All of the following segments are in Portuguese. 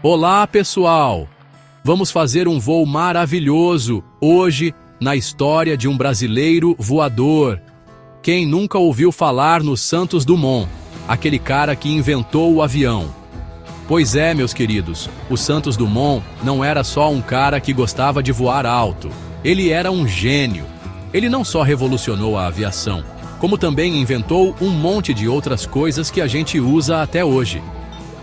Olá, pessoal! Vamos fazer um voo maravilhoso hoje na história de um brasileiro voador. Quem nunca ouviu falar no Santos Dumont, aquele cara que inventou o avião? Pois é, meus queridos, o Santos Dumont não era só um cara que gostava de voar alto. Ele era um gênio. Ele não só revolucionou a aviação, como também inventou um monte de outras coisas que a gente usa até hoje.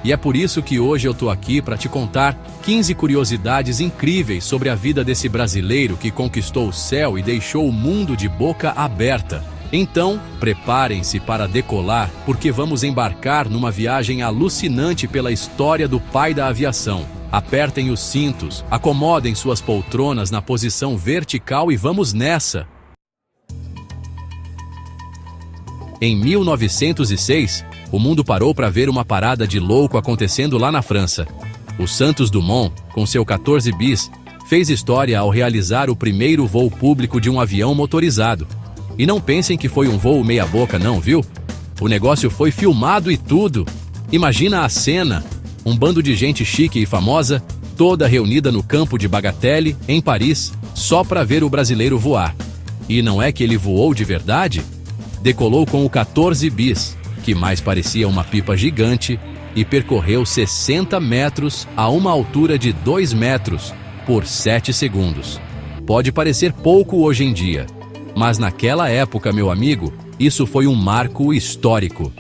E é por isso que hoje eu tô aqui para te contar 15 curiosidades incríveis sobre a vida desse brasileiro que conquistou o céu e deixou o mundo de boca aberta. Então, preparem-se para decolar, porque vamos embarcar numa viagem alucinante pela história do pai da aviação. Apertem os cintos, acomodem suas poltronas na posição vertical e vamos nessa! Em 1906, o mundo parou para ver uma parada de louco acontecendo lá na França. O Santos Dumont, com seu 14 bis, fez história ao realizar o primeiro voo público de um avião motorizado. E não pensem que foi um voo meia-boca não, viu? O negócio foi filmado e tudo. Imagina a cena, um bando de gente chique e famosa, toda reunida no campo de Bagatelle, em Paris, só para ver o brasileiro voar. E não é que ele voou de verdade? Decolou com o 14 bis, que mais parecia uma pipa gigante, e percorreu 60 metros a uma altura de 2 metros por 7 segundos. Pode parecer pouco hoje em dia, mas naquela época, meu amigo, isso foi um marco histórico.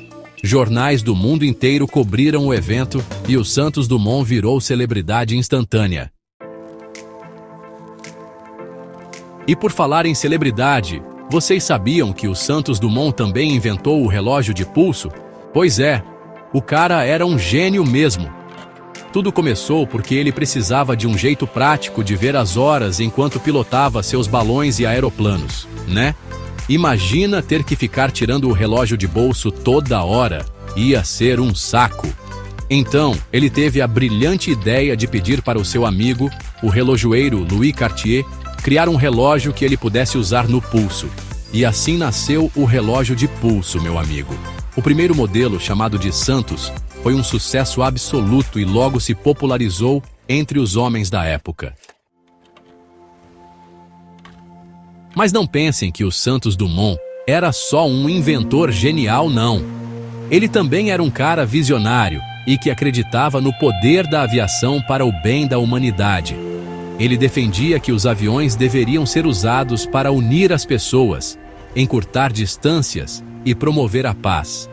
Jornais do mundo inteiro cobriram o evento e o Santos Dumont virou celebridade instantânea. E por falar em celebridade, vocês sabiam que o Santos Dumont também inventou o relógio de pulso? Pois é, o cara era um gênio mesmo. Tudo começou porque ele precisava de um jeito prático de ver as horas enquanto pilotava seus balões e aeroplanos, né? Imagina ter que ficar tirando o relógio de bolso toda hora. Ia ser um saco. Então, ele teve a brilhante ideia de pedir para o seu amigo, o relojoeiro Louis Cartier, criar um relógio que ele pudesse usar no pulso. E assim nasceu o relógio de pulso, meu amigo. O primeiro modelo, chamado de Santos, foi um sucesso absoluto e logo se popularizou entre os homens da época. Mas não pensem que o Santos Dumont era só um inventor genial, não. Ele também era um cara visionário e que acreditava no poder da aviação para o bem da humanidade. Ele defendia que os aviões deveriam ser usados para unir as pessoas, encurtar distâncias e promover a paz.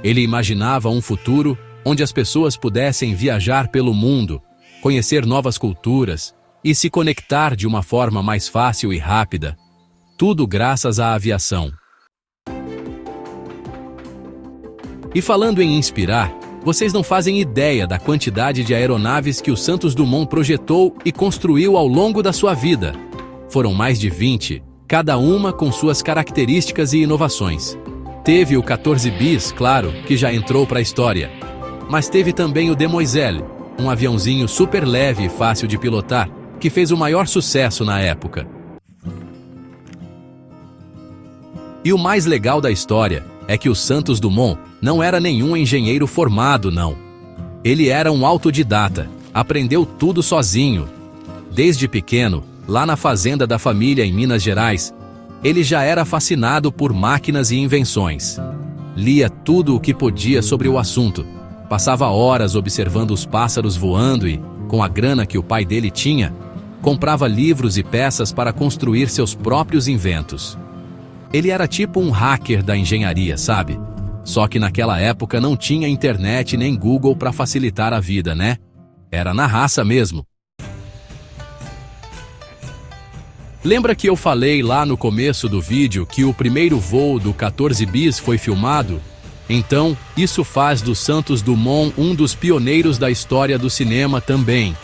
Ele imaginava um futuro onde as pessoas pudessem viajar pelo mundo, conhecer novas culturas e se conectar de uma forma mais fácil e rápida. Tudo graças à aviação. E falando em inspirar, vocês não fazem ideia da quantidade de aeronaves que o Santos Dumont projetou e construiu ao longo da sua vida. Foram mais de 20, cada uma com suas características e inovações. Teve o 14 bis, claro, que já entrou para a história. Mas teve também o Demoiselle, um aviãozinho super leve e fácil de pilotar, que fez o maior sucesso na época. E o mais legal da história é que o Santos Dumont não era nenhum engenheiro formado, não. Ele era um autodidata, aprendeu tudo sozinho. Desde pequeno, lá na fazenda da família em Minas Gerais, ele já era fascinado por máquinas e invenções. Lia tudo o que podia sobre o assunto, passava horas observando os pássaros voando e, com a grana que o pai dele tinha, comprava livros e peças para construir seus próprios inventos. Ele era tipo um hacker da engenharia, sabe? Só que naquela época não tinha internet nem Google para facilitar a vida, né? Era na raça mesmo. Lembra que eu falei lá no começo do vídeo que o primeiro voo do 14 bis foi filmado? Então, isso faz do Santos Dumont um dos pioneiros da história do cinema também.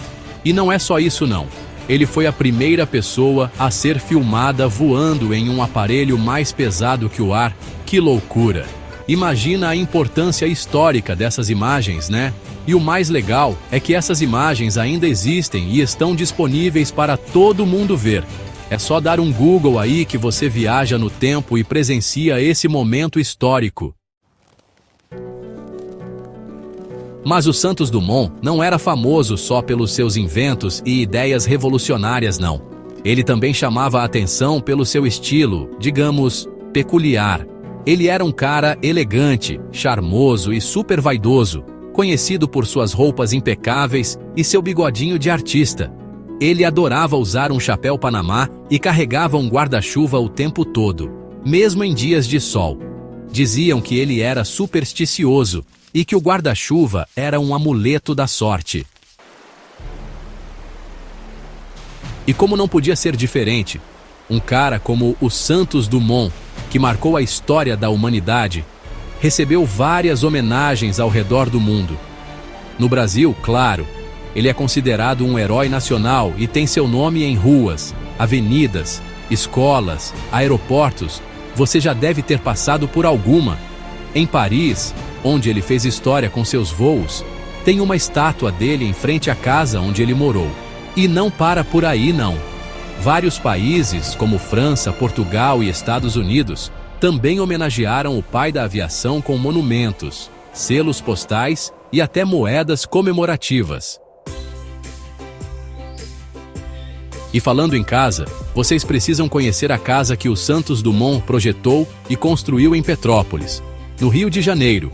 E não é só isso não. Ele foi a primeira pessoa a ser filmada voando em um aparelho mais pesado que o ar. Que loucura! Imagina a importância histórica dessas imagens, né? E o mais legal é que essas imagens ainda existem e estão disponíveis para todo mundo ver. É só dar um Google aí que você viaja no tempo e presencia esse momento histórico. Mas o Santos Dumont não era famoso só pelos seus inventos e ideias revolucionárias, não. Ele também chamava a atenção pelo seu estilo, digamos, peculiar. Ele era um cara elegante, charmoso e super vaidoso, conhecido por suas roupas impecáveis e seu bigodinho de artista. Ele adorava usar um chapéu panamá e carregava um guarda-chuva o tempo todo, mesmo em dias de sol. Diziam que ele era supersticioso e que o guarda-chuva era um amuleto da sorte. E como não podia ser diferente, um cara como o Santos Dumont, que marcou a história da humanidade, recebeu várias homenagens ao redor do mundo. No Brasil, claro, ele é considerado um herói nacional e tem seu nome em ruas, avenidas, escolas, aeroportos. Você já deve ter passado por alguma. Em Paris, onde ele fez história com seus voos, tem uma estátua dele em frente à casa onde ele morou. E não para por aí, não. Vários países, como França, Portugal e Estados Unidos, também homenagearam o pai da aviação com monumentos, selos postais e até moedas comemorativas. E falando em casa, vocês precisam conhecer a casa que o Santos Dumont projetou e construiu em Petrópolis, no Rio de Janeiro.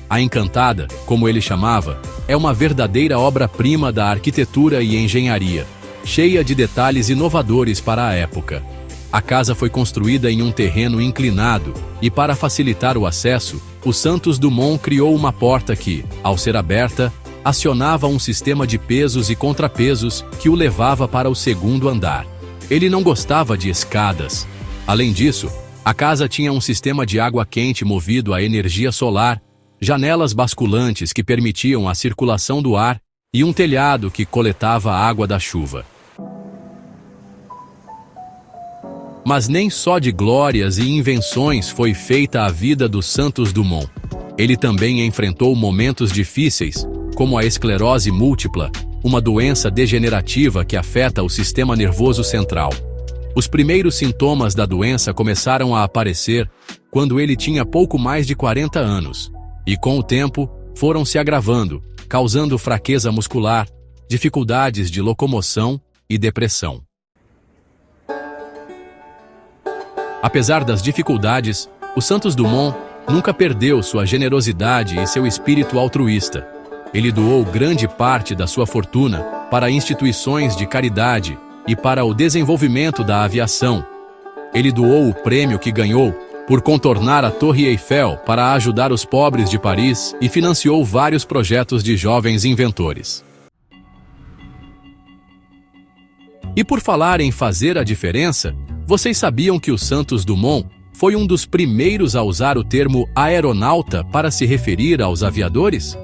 A Encantada, como ele chamava, é uma verdadeira obra-prima da arquitetura e engenharia, cheia de detalhes inovadores para a época. A casa foi construída em um terreno inclinado e, para facilitar o acesso, o Santos Dumont criou uma porta que, ao ser aberta, acionava um sistema de pesos e contrapesos que o levava para o segundo andar. Ele não gostava de escadas. Além disso, a casa tinha um sistema de água quente movido a energia solar, janelas basculantes que permitiam a circulação do ar e um telhado que coletava a água da chuva. Mas nem só de glórias e invenções foi feita a vida do Santos Dumont. Ele também enfrentou momentos difíceis, como a esclerose múltipla, uma doença degenerativa que afeta o sistema nervoso central. Os primeiros sintomas da doença começaram a aparecer quando ele tinha pouco mais de 40 anos, e com o tempo foram se agravando, causando fraqueza muscular, dificuldades de locomoção e depressão. Apesar das dificuldades, o Santos Dumont nunca perdeu sua generosidade e seu espírito altruísta. Ele doou grande parte da sua fortuna para instituições de caridade e para o desenvolvimento da aviação. Ele doou o prêmio que ganhou por contornar a Torre Eiffel para ajudar os pobres de Paris e financiou vários projetos de jovens inventores. E por falar em fazer a diferença, vocês sabiam que o Santos Dumont foi um dos primeiros a usar o termo aeronauta para se referir aos aviadores?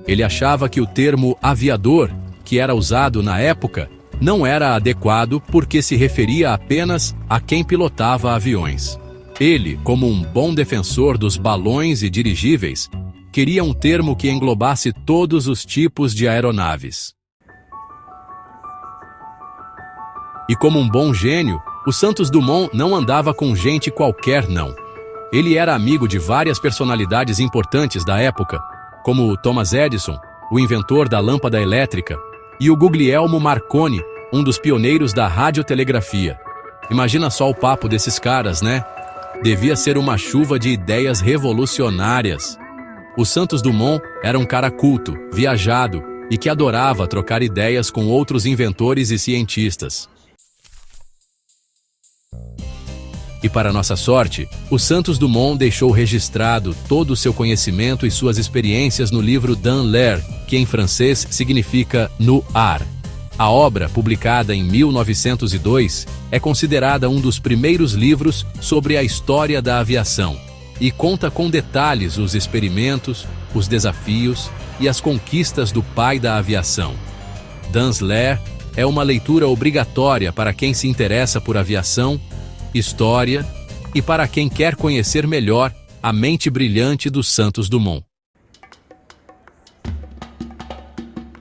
Ele achava que o termo aviador, que era usado na época, não era adequado porque se referia apenas a quem pilotava aviões. Ele, como um bom defensor dos balões e dirigíveis, queria um termo que englobasse todos os tipos de aeronaves. E como um bom gênio, o Santos Dumont não andava com gente qualquer, não. Ele era amigo de várias personalidades importantes da época, como o Thomas Edison, o inventor da lâmpada elétrica, e o Guglielmo Marconi, um dos pioneiros da radiotelegrafia. Imagina só o papo desses caras, né? Devia ser uma chuva de ideias revolucionárias. O Santos Dumont era um cara culto, viajado e que adorava trocar ideias com outros inventores e cientistas. E para nossa sorte, o Santos Dumont deixou registrado todo o seu conhecimento e suas experiências no livro Dans l'air, que em francês significa no ar. A obra, publicada em 1902, é considerada um dos primeiros livros sobre a história da aviação e conta com detalhes os experimentos, os desafios e as conquistas do pai da aviação. Dans l'air é uma leitura obrigatória para quem se interessa por aviação, história e para quem quer conhecer melhor a mente brilhante do Santos Dumont.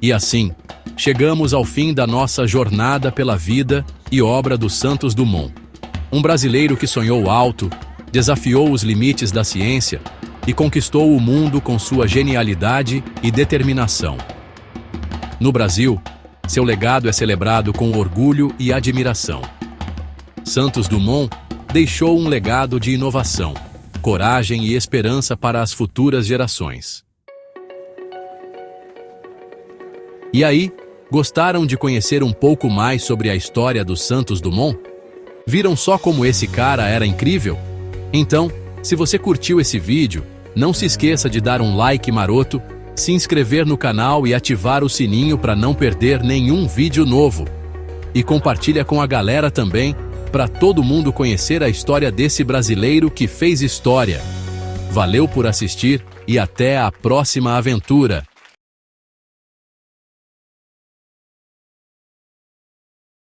E assim, chegamos ao fim da nossa jornada pela vida e obra do Santos Dumont. Um brasileiro que sonhou alto, desafiou os limites da ciência e conquistou o mundo com sua genialidade e determinação. No Brasil, seu legado é celebrado com orgulho e admiração. Santos Dumont deixou um legado de inovação, coragem e esperança para as futuras gerações. E aí, gostaram de conhecer um pouco mais sobre a história do Santos Dumont? Viram só como esse cara era incrível? Então, se você curtiu esse vídeo, não se esqueça de dar um like maroto, se inscrever no canal e ativar o sininho para não perder nenhum vídeo novo. E compartilha com a galera também, para todo mundo conhecer a história desse brasileiro que fez história. Valeu por assistir e até a próxima aventura!